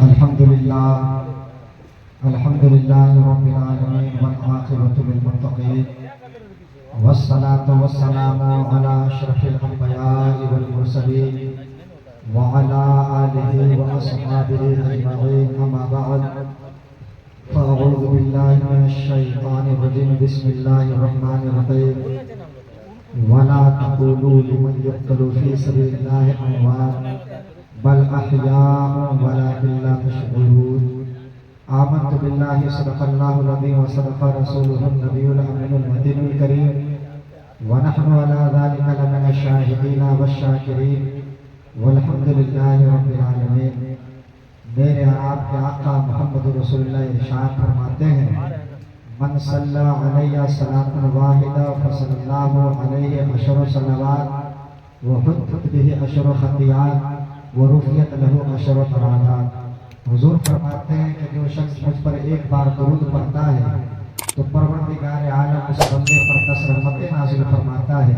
الحمد للہ رب العالمین والعاقبۃ للمتقین والصلاة والسلام علی اشرف الانبیاء والمرسلین وعلى آلہ واصحابہ اجمعین اما بعد فاعوذ باللہ من الشیطان الرجیم بسم اللہ الرحمن الرحیم ولا تقولوا لمن يقتل في سبيل الله اموات بل احیاء ولكن لا تشعرون آمنت بالله صدق الله العظيم وصدق رسوله النبي الأمين المهدي الكريم ونحن على ذلك لمن الشاهدين والشاكرين والحمد لله رب العالمين۔ میرے اور آپ کے آقا محمد رسول اللہ ارشاد فرماتے ہیں من صلی علیہ صلاۃ واحدہ فصلی اللہ علیہ عشر صلوات وحطت به عشر خطیات ورفعت له عشر درجات۔ حضور فرماتے ہیں کہ جو شخص مجھ پر ایک بار درود پڑھتا ہے تو پروردگار عالم اس بندے پر 10 رحمتیں نازل فرماتا ہے،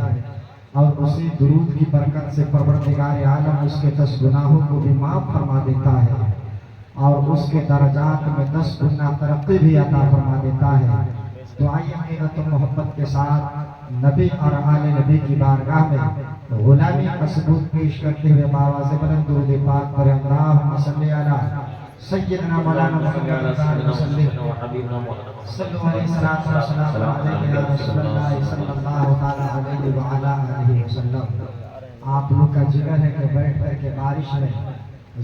اور اسی درود کی برکت سے پروردگار عالم اس کے 10 گناہوں کو بھی معاف فرما دیتا ہے اور اس کے درجات میں 10 گنا ترقی بھی عطا فرما دیتا ہے۔ تو آئیے غیرت و محبت کے ساتھ نبی اور آل نبی کی بارگاہ میں غلامی کا ثبوت پیش کرتے ہوئے بآواز بلند درود پاک پر اللہم صلی علی سیدنا مولانا محمد صلی اللہ علیہ وسلم۔ آپ لوگ کا جگر ہے کہ بیٹھ کر کے بارش میں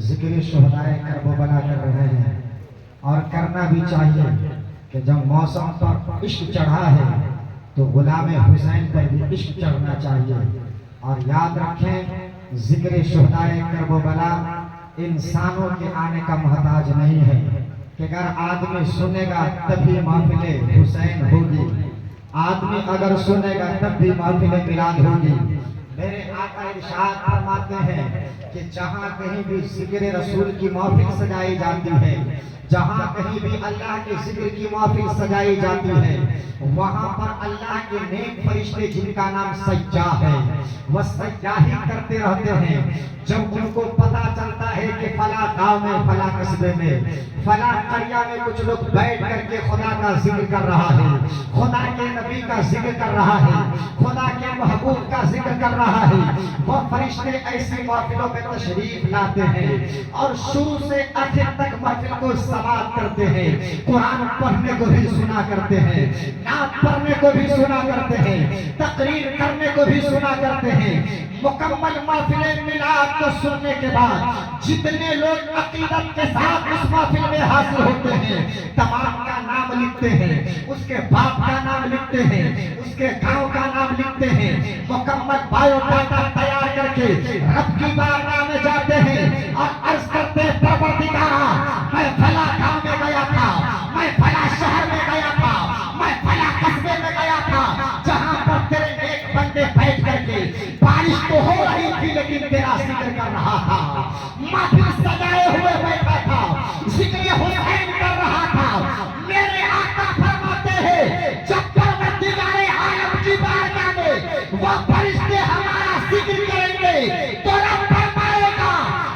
ذکر شہدائے کرب و بلا کر رہے ہیں، اور کرنا بھی چاہیے کہ جب موسم پر عشق چڑھا ہے تو غلام حسین پر بھی عشق چڑھنا چاہیے۔ اور یاد رکھیں ذکر شہدائے کرب و بلا انسانوں کے آنے کا محتاج نہیں ہے کہ اگر آدمی سنے گا تبھی محفل حسین ہوگی، آدمی اگر سنے گا تب بھی محفل میلاد ہوگی۔ میرے آقا ارشاد فرماتے ہیں کہ جہاں کہیں بھی ذکر رسول کی محفل سجائی جاتی ہے، جہاں کہیں بھی اللہ کے ذکر کی محفل سجائی جاتی ہے، وہاں پر اللہ کے نیک فرشتے جن کا نام سجاہ ہے وہ سجاہی کرتے رہتے ہیں۔ جب ان کو پتا چلتا ہے کہ فلاں گاؤں میں، فلاں قصبے میں، فلاں قریہ میں کچھ لوگ بیٹھ کر کے خدا کا ذکر کر رہا ہے، خدا کے نبی کا ذکر کر رہا ہے، خدا کے محبوب کا ذکر کر رہا ہے، وہ فرشتے ایسی محفلوں میں تشریف لاتے ہیں اور شروع سے آخر تک محفل کو سماعت کرتے ہیں، قرآن پڑھنے کو بھی سنا کرتے ہیں، نعت پڑھنے کو بھی سنا کرتے ہیں، تقریر کرنے کو بھی سنا کرتے ہیں۔ مکمل محفل میلاد کو سننے کے بعد جتنے لوگ عقیدت کے ساتھ اس محفل میں حاضر ہوتے ہیں تمام کا نام لکھتے ہیں، اس کے باپ کا نام لکھتے ہیں، اس کے گاؤں کا نام لکھتے ہیں، مکمل بایو ڈاٹا تیار کر کے رب کی بارگاہ میں جاتے ہیں اور عرض کرتے ہیں پروردگارا میں فلاں گاؤں میں گیا تھا، میں فلاں شہر میں گیا تھا، میں فلاں قصبے میں گیا تھا، جہاں پر تیرے ایک بندے بیٹھ کر کے بارش تو ہو رہی تھی لیکن تیرا ذکر کر رہا تھا، محفل سجائے ہوئے بیٹھا تھا، ذکر حسین کر رہا تھا۔ میرے آقا فرماتے ہیں جب پروردگار عالم کی بارگاہ میں وہ فرشتے ہمارا ذکر کریں گے تو رب فرمائے گا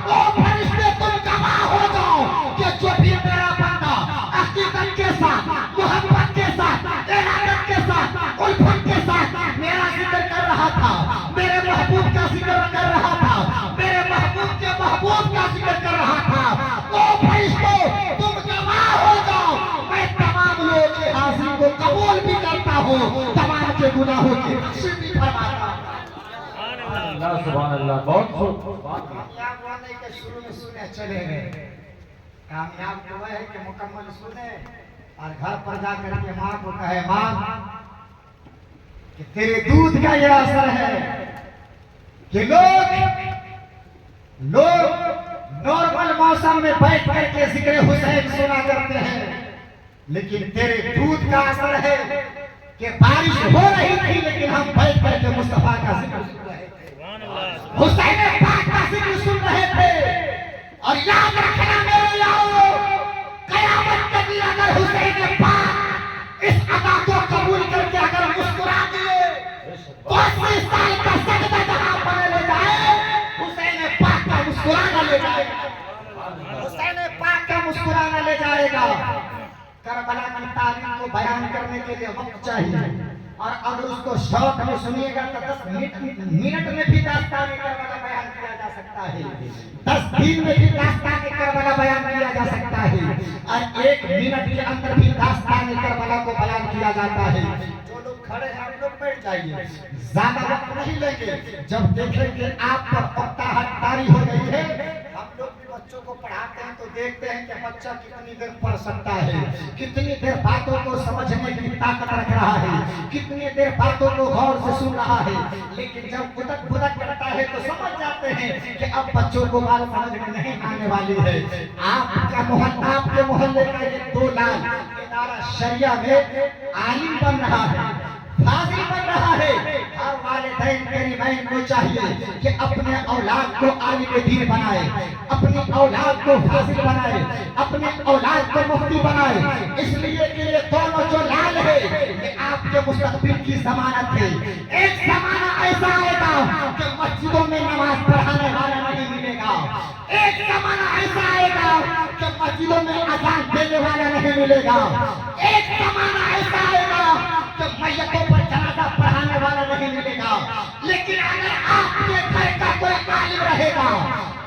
او فرشتے تم گواہ ہو جاؤ کہ جو بھی میرا بندہ عقیدت کے ساتھ، محبت کے ساتھ، ارادت کے ساتھ، الفت کے ساتھ میرا ذکر کر رہا تھا، میرے محبوب کا ذکر کر رہا تھا، میرے محبوب کے محبوب کا ذکر کر رہا تھا، او فرشتوں تم گواہ ہو جاؤ، میں تمام لوگوں کی حاضری کو قبول بھی کرتا ہوں، تمام کے گناہوں کی بخشش بھی فرماتا ہوں۔ اللہ سبحان اللہ، بہت خوب۔ کامیاب ہونے کے شروع میں سنے چلے گئے، کامیاب تو وہ ہے کہ مکمل سنے اور گھر پر جا کر کے ماں کو کہے ماں کہ تیرے دودھ کا یہ اثر ہے کہ لوگ نارمل موسم میں بیٹھ کر کے ذکر حسین سنا کرتے ہیں، لیکن تیرے دودھ کا اثر ہے کہ بارش ہو رہی تھی لیکن ہم بیٹھ کر کے مصطفیٰ کا ذکر سن رہے تھے، حسین پاک کا ذکر سن رہے تھے۔ اور یاد رکھنا میرے یارو، قیامت کے دن اگر حسین پاک اس ادا کو قبول کر کے اگر مسکرا دیے تو 80 سال کا سجدہ جہاں پر لے جائے حسین پاک کا مسکرانا لے جائے، حسین پاک मुस्कुराना ले जाएगा। करबला की तारीख को बयान करने के लिए वक्त चाहिए, और अगर उसको शौक में सुनिएगा तो 10 मिनट में भी दास्तान करबला बयान किया जा सकता है, 10 दिन में भी दास्तान करबला बयान किया जा सकता है, और 1 मिनट के अंदर भी दास्तान करबला को बयान किया जाता है। जो लोग खड़े हैं हम लोग बैठ जाइए, ज्यादा वक्त नहीं लेंगे। जब देखें कि आप पर अक्ताहट तारी हो गई है, हम लोग भी बच्चों को पढ़ाते हैं तो देखते हैं कि बच्चा कितनी देर पढ़ सकता है, कितनी देर बातों को समझने की ताकत रख रहा है, कितनी देर बातों को गौर से सुन रहा है। लेकिन जब उदक बुदक करता है तो समझ जाते हैं कि अब बच्चों को बात समझ में नहीं आने वाली है। आपके मोहल्ले का ये 2 लाख इदारा शरिया में आलिम बन रहा है, फाजिल बन रहा है। हर वालिदैन करीमैन को चाहिए कि अपने औलाद को आलिम दीन बनाए, अपनी औलाद को फाजिल बनाए, अपने औलाद को मुफ्ती बनाए, इसलिए कि ये दोनों जो लाल है ये आपके मुस्तकबिल की जमानत है। एक जमाना ऐसा आएगा कि मस्जिदों में नमाज पढ़ाने वाला नहीं मिलेगा, एक जमाना ऐसा आएगा कि मस्जिदों में अजान देने वाला नहीं मिलेगा, एक जमाना ऐसा आएगा कि मैयतों पर जनाजा पढ़ाने वाला नहीं मिलेगा। लेकिन अगर आपके घर का कोई आलिम रहेगा,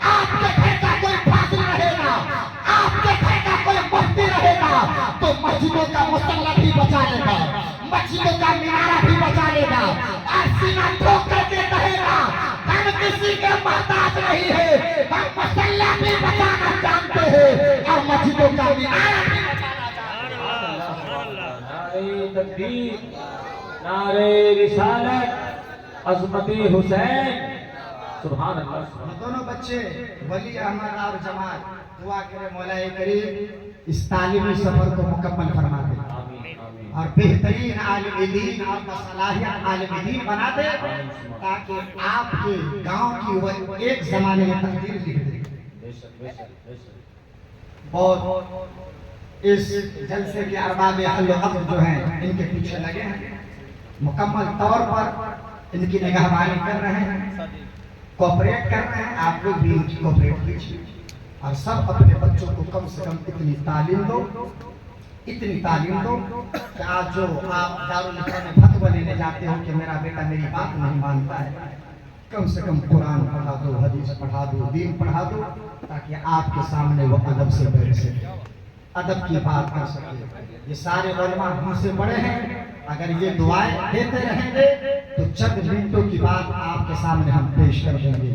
आपके घर का कोई फाजिल रहेगा, आपके घर का कोई मुफ्ती रहेगा, तो मस्जिदों का मुसल्ला भी बचा लेगा, मस्जिदों का मीनारा भी बचा लेगा, और सीना ठोक करके कहेगा हम किसी के मोहताज नहीं है, हम मुसल्ला भी बचाना जानते हैं और मस्जिदों का मीनारा भी बचाना जानते हैं। नारे तकबीर, नारे रिसालत, अज़मत हुसैन, सुभान अल्लाह। ये दोनों बच्चे वली अहमद और जमात दुआ करे मौलाए करीम इस तालीमी सफर को मुकम्मल फरमा दे और बेहतरीन आलिम दीन और सलाहियत आलिम दीन बना दे, ताकि आपके गांव की वो एक जमाने में तकदीर लिख दे। बहुत इस जलसे के अरबाब अहल अक़्ल जो हैं इनके पीछे लगे हैं, मुकम्मल तौर पर इनकी निगहबानी कर रहे हैं, कोऑपरेट कर रहे हैं। आप लोग भी इनकी कोऑपरेट कीजिए और सब अपने बच्चों को कम से कम इतनी तालीम दो कि आज जो आप दारुल इल्म में फतवा लेने जाते हो कि मेरा बेटा मेरी बात नहीं मानता है, कम से कम कुरान पढ़ा दो, हदीस पढ़ा दो, दीन पढ़ा दो, ताकि आपके सामने वो अदब से बैठ सके, अदब की बात कर सके। ये सारे उलमा हमसे बड़े हैं, अगर ये दुआएं देते रहेंगे तो चंद मिनटों की बात आपके सामने हम पेश कर देंगे।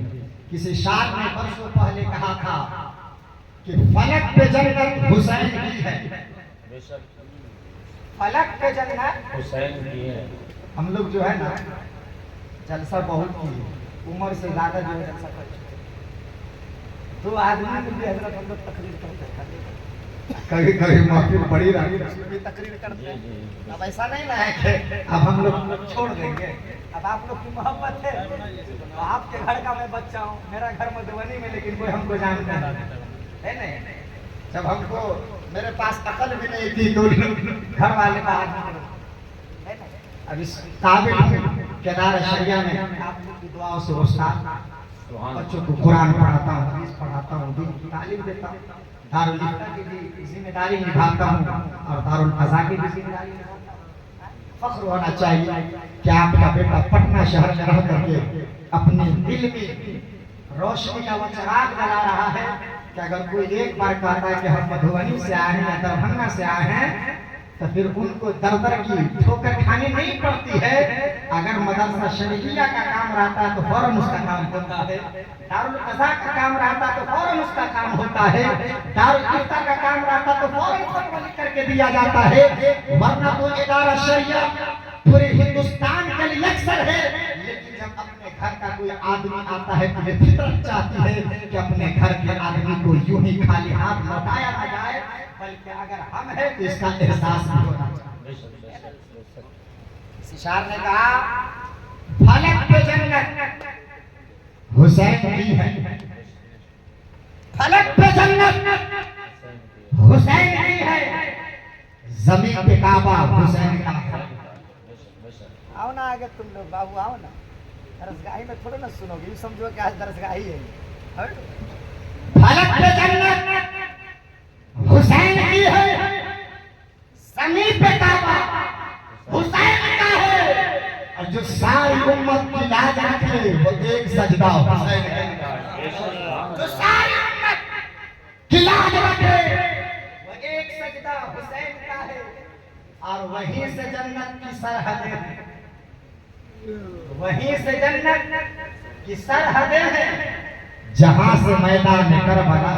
किसी शायर ने वर्षों पहले कहा था कि फलक पे जन्नत हुसैन की है, फलक पे जन्नत हुसैन की है। हम लोग जो है ना जलसा बहुत किए, उम्र से ज्यादा जो है जलसा कर चुके। 2 आदमी में भी हजरत हम लोग तकरीर करते हैं, कभी कभी महफिल बड़ी रही भी तकरीर करते हैं। अब ऐसा नहीं ना है कि अब हम लोग छोड़ देंगे, अब आप लोग की मोहब्बत है तो आपके घर का मैं बच्चा हूँ, मेरा घर मधुबनी में, लेकिन कोई हमको जानता है नहीं। जब हमको मेरे पास अकल भी नहीं थी तो घर वाले का अब इस काबिल केदार शरिया में आप लोग की दुआओं से उस्ताद बच्चों को कुरान पढ़ाता हूँ, हदीस पढ़ाता हूँ, दीन की तालीम देता हूँ, दारुल इफ्ता की भी जिम्मेदारी निभाता हूँ और दारुल क़ज़ा की भी जिम्मेदारी निभाता हूँ। फख्र होना चाहिए कि आपका बेटा पटना शहर में रह करके अपने दिल में रोशनी का वो चिराग जला रहा है कि अगर कोई एक बार कहता है कि हम मधुबनी से आए हैं या दरभंगा से आए हैं तो फिर उनको दर दर की ठोकर खानी नहीं पड़ती है। अगर मदरसा शरीयया का काम रहता है तो फौरन उसका काम होता है, दारुल क़ज़ा का काम रहता है तो फौरन उसका काम होता है, दारुल इफ्ता का काम रहता है तो फौरन फतवा लिख करके दिया जाता है। वरना तो इदारा शरिया पूरे हिंदुस्तान के लिए अक्सर है, लेकिन जब अपने घर का कोई आदमी आता है तो ये फितरत चाहती है कि अपने घर के आदमी को यूं ही खाली हाथ लौटाया ना जाए, बल्कि अगर हम हैं तो इसका एहसास भी होना चाहिए। शायर ने कहा फलक पे जन्नत हुसैन की है, फलक पे जन्नत हुसैन की है, जमीन पे काबा हुसैन का है। आओ ना आगे तुम लोग बाबू, आओ ना, दरसगाही में थोड़ा ना सुनोगे, ये समझो कि आज दरसगाही है। फलक पे जन्नत जो सारी उम्मत की लाज रखे वो एक सजदा हुसैन का। जो सारी उम्मत की लाज रखे वो एक सजदा हुसैन का है। और वहीं से जन्नत की सरहदें हैं, वहीं से जन्नत की सरहदें हैं, जहां से मैदान करबला